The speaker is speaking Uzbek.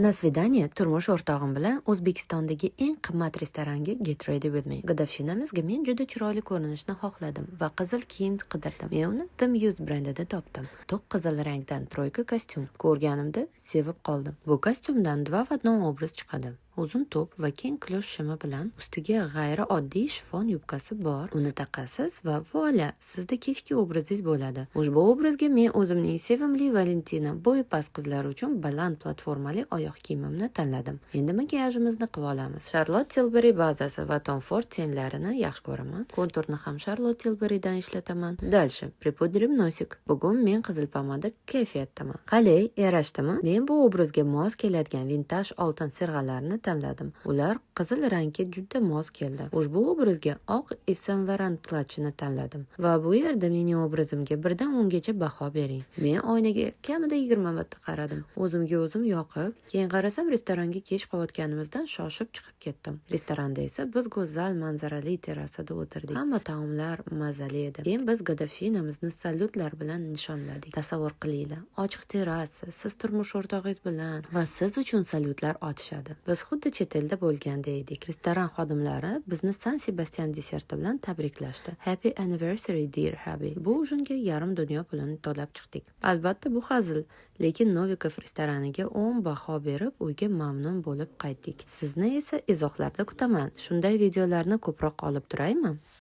Na svidaniya turmush o'rtog'im bilan O'zbekistondagi eng qimmat restoranga Get Ready With Me. Godofshinamizga men juda chiroyli ko'rinishni xohladim va qizil kiyim qidirdim. Men uni Tim Yuz brendida topdim. To'q qizil rangdan troyka kostyum. Ko'rganimda sevib qoldim. Bu kostyumdan 2 va 1 obraz chiqadi. Uzun to'p va keng klosh shimi bilan ustiga g'ayri oddiy shifon yubkasi bor. Uni taqasiz va voila, sizda kechki obrazingiz bo'ladi. Ushbu obrazga men o'zimning sevimli Valentina bo'yi past qizlar uchun baland platformali oyoq kiyimimni tanladim. Endi makiyajimizni qilib olamiz. Charlotte Tilbury bazasi va Tom Ford tenlarini yaxshi ko'raman. Konturni ham Charlotte Tilburydan ishlataman. Dalshi pripudrim nosik. Bugun men qizil pomada kayfiyatdaman. Qalay, yarashdimi? Men bu obrazga mos keladigan vintaj oltin sirg'alarni tanladim. Ular qizil rangga juda mos keldi. Ushbu obrazga oq Yves Saint Laurent plachini tanladim. Va bu yerda mening obrazimga 1 dan 10 gacha baho bering. Men oynaga kamida 20 marta qaradim. O'zimga o'zim yoqib, keyin qarasam restoranga kech qolganimizdan shoshib chiqib ketdim. Restoranda esa biz go'zal manzarali terrasada o'tirdik. Hamma taomlar mazali edi. Keyin biz Godofshinamizni salyutlar bilan nishonladik. Tasavvur qilinglar, ochiq terrasa, siz turmush o'rtog'ingiz bilan va siz uchun salyutlar otishadi. Biz xuddi chet elda bo'lganda edik. Restoran xodimlari bizni San Sebastian deserti bilan tabriklashdi. Happy anniversary dear hubby. Bu o'yinga yarim dunyo pulini to'lab chiqdik. Albatta bu hazil, lekin Novikov restoraniga 10 baho berib, uyga mamnun bo'lib qaytdik. Sizni esa izohlarda kutaman. Shunday videolarni ko'proq olib turaymi?